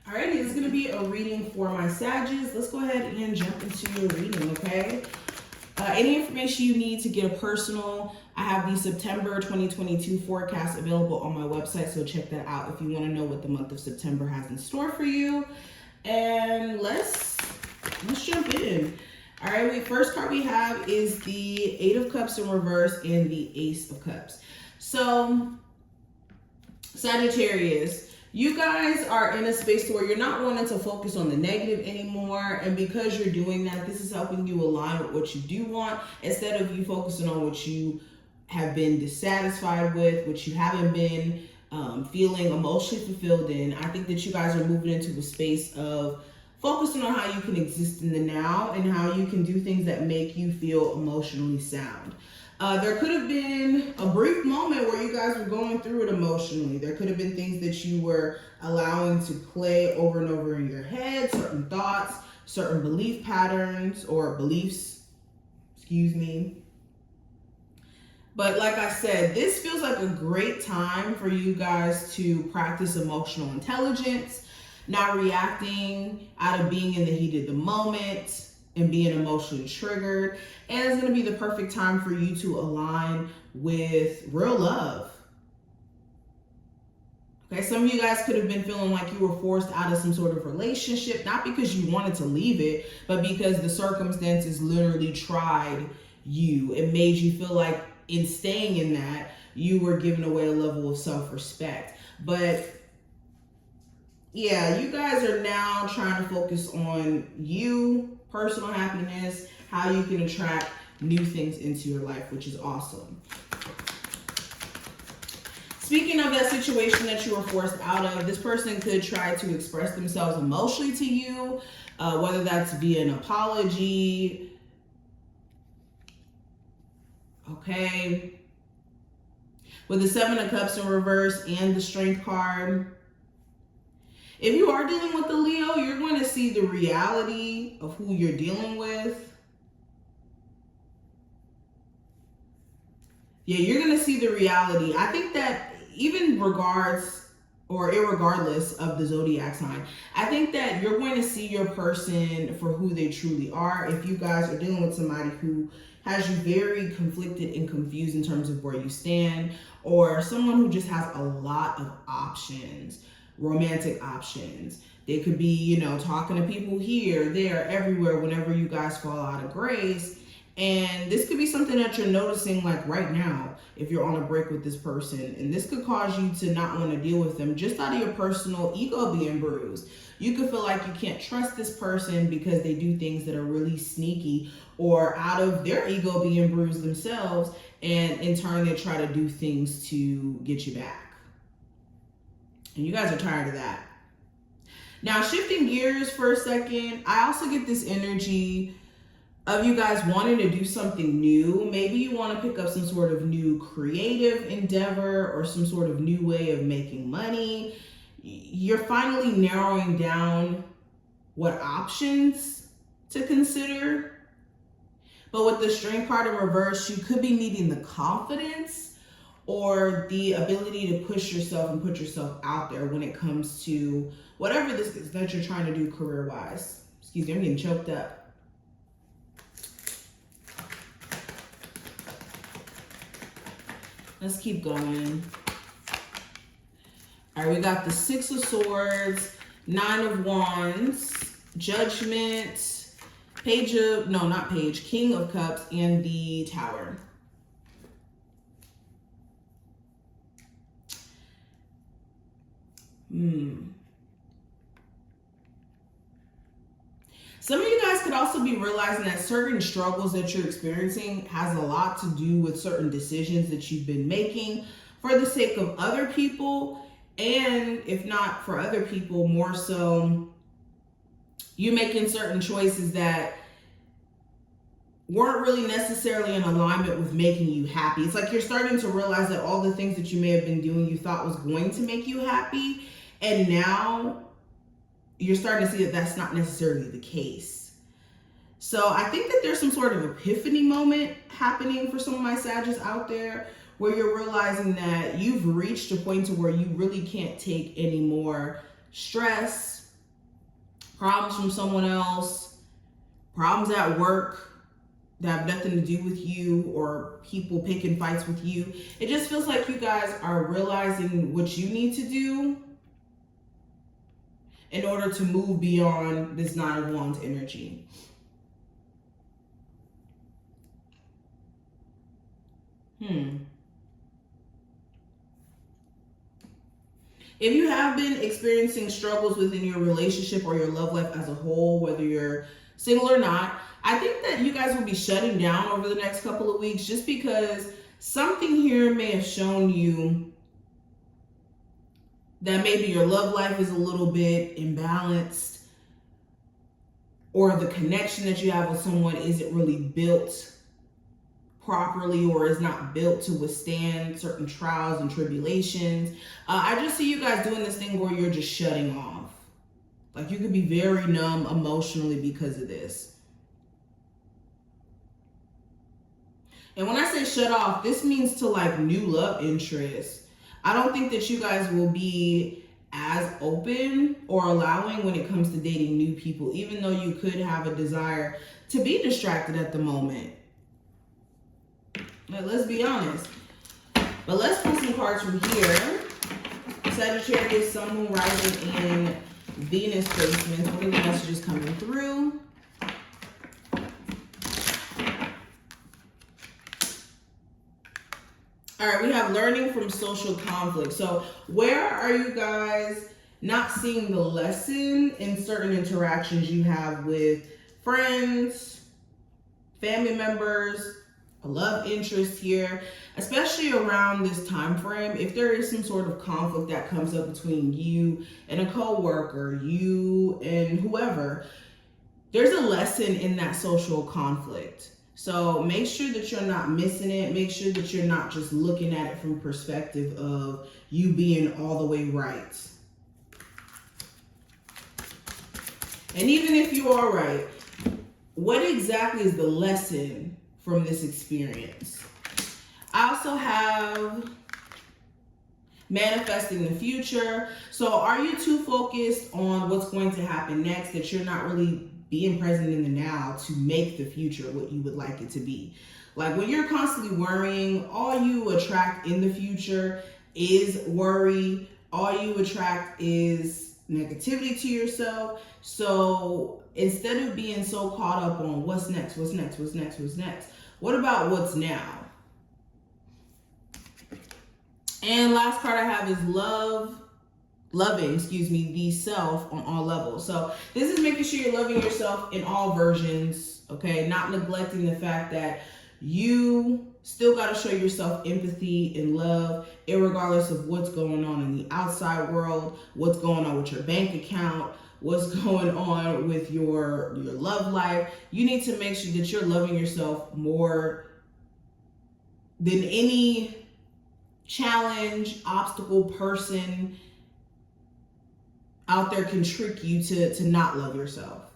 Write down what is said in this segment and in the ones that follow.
Alrighty, this is going to be a reading for my Sagittarius. Let's go ahead and jump into your reading, okay? Any information you need to get a personal, I have the September 2022 forecast available on my website, so check that out if you want to know what the month of September has in store for you. And let's jump in. All right, first card we have is the Eight of Cups in reverse and the Ace of Cups. So, Sagittarius, you guys are in a space where you're not wanting to focus on the negative anymore. And because you're doing that, this is helping you align with what you do want instead of you focusing on what you have been dissatisfied with, what you haven't been feeling emotionally fulfilled in. I think that you guys are moving into a space of focusing on how you can exist in the now and how you can do things that make you feel emotionally sound. There could have been a brief moment where you guys were going through it emotionally. There could have been things that you were allowing to play over and over in your head, certain thoughts, certain belief patterns or beliefs, excuse me. But like I said, this feels like a great time for you guys to practice emotional intelligence, not reacting out of being in the heat of the moment and being emotionally triggered. And it's going to be the perfect time for you to align with real love. Okay, some of you guys could have been feeling like you were forced out of some sort of relationship, not because you wanted to leave it, but because the circumstances literally tried you. It made you feel like in staying in that, you were giving away a level of self-respect. But yeah, you guys are now trying to focus on you, personal happiness, how you can attract new things into your life, which is awesome. Speaking of that situation that you were forced out of, this person could try to express themselves emotionally to you, whether that's via an apology. Okay. With the Seven of Cups in reverse and the Strength card, if you are dealing with the Leo, you're going to see the reality of who you're dealing with. Yeah, you're going to see the reality. I think that even regardless of the zodiac sign, I think that you're going to see your person for who they truly are. If you guys are dealing with somebody who has you very conflicted and confused in terms of where you stand, or someone who just has a lot of options, romantic options. They could be, you know, talking to people here, there, everywhere, whenever you guys fall out of grace. And this could be something that you're noticing like right now if you're on a break with this person. And this could cause you to not want to deal with them just out of your personal ego being bruised. You could feel like you can't trust this person because they do things that are really sneaky, or out of their ego being bruised themselves. And in turn, they try to do things to get you back. And you guys are tired of that. Now, shifting gears for a second, I also get this energy of you guys wanting to do something new. Maybe you want to pick up some sort of new creative endeavor or some sort of new way of making money. You're finally narrowing down what options to consider. But with the Strength card in reverse, you could be needing the confidence or the ability to push yourself and put yourself out there when it comes to whatever this is that you're trying to do career-wise. Excuse me, I'm getting choked up. Let's keep going. All right, we got the Six of Swords, Nine of Wands, Judgment, King of Cups, and the Tower. Some of you guys could also be realizing that certain struggles that you're experiencing has a lot to do with certain decisions that you've been making for the sake of other people. And if not for other people, more so you making certain choices that weren't really necessarily in alignment with making you happy. It's like you're starting to realize that all the things that you may have been doing you thought was going to make you happy, and now you're starting to see that that's not necessarily the case. So I think that there's some sort of epiphany moment happening for some of my Sagittarius out there, where you're realizing that you've reached a point to where you really can't take any more stress, problems from someone else, problems at work that have nothing to do with you, or people picking fights with you. It just feels like you guys are realizing what you need to do in order to move beyond this Nine of Wands energy. If you have been experiencing struggles within your relationship or your love life as a whole, whether you're single or not, I think that you guys will be shutting down over the next couple of weeks, just because something here may have shown you that maybe your love life is a little bit imbalanced, or the connection that you have with someone isn't really built properly, or is not built to withstand certain trials and tribulations. I just see you guys doing this thing where you're just shutting off. Like, you could be very numb emotionally because of this. And when I say shut off, this means to like new love interest. I don't think that you guys will be as open or allowing when it comes to dating new people, even though you could have a desire to be distracted at the moment. Like, let's be honest. But let's pull some cards from here. Sagittarius, Sun, Moon, Rising, and Venus placements. What are the messages coming through? All right, we have learning from social conflict. So where are you guys not seeing the lesson in certain interactions you have with friends, family members, a love interest here, especially around this time frame? If there is some sort of conflict that comes up between you and a coworker, you and whoever, there's a lesson in that social conflict. So make sure that you're not missing it. Make sure that you're not just looking at it from perspective of you being all the way right. And even if you are right, what exactly is the lesson from this experience? I also have manifesting the future. So are you too focused on what's going to happen next that you're not really being present in the now to make the future what you would like it to be? Like, when you're constantly worrying, all you attract in the future is worry. All you attract is negativity to yourself. So instead of being so caught up on what's next, what about what's now? And last card I have is loving the self on all levels. So this is making sure you're loving yourself in all versions, okay? Not neglecting the fact that you still got to show yourself empathy and love, irregardless of what's going on in the outside world, what's going on with your bank account, what's going on with your love life. You need to make sure that you're loving yourself more than any challenge, obstacle, person out there can trick you to not love yourself.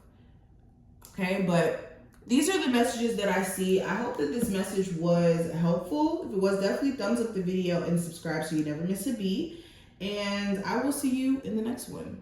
Okay, but these are the messages that I see. I hope that this message was helpful. If it was, definitely thumbs up the video and subscribe so you never miss a beat. And I will see you in the next one.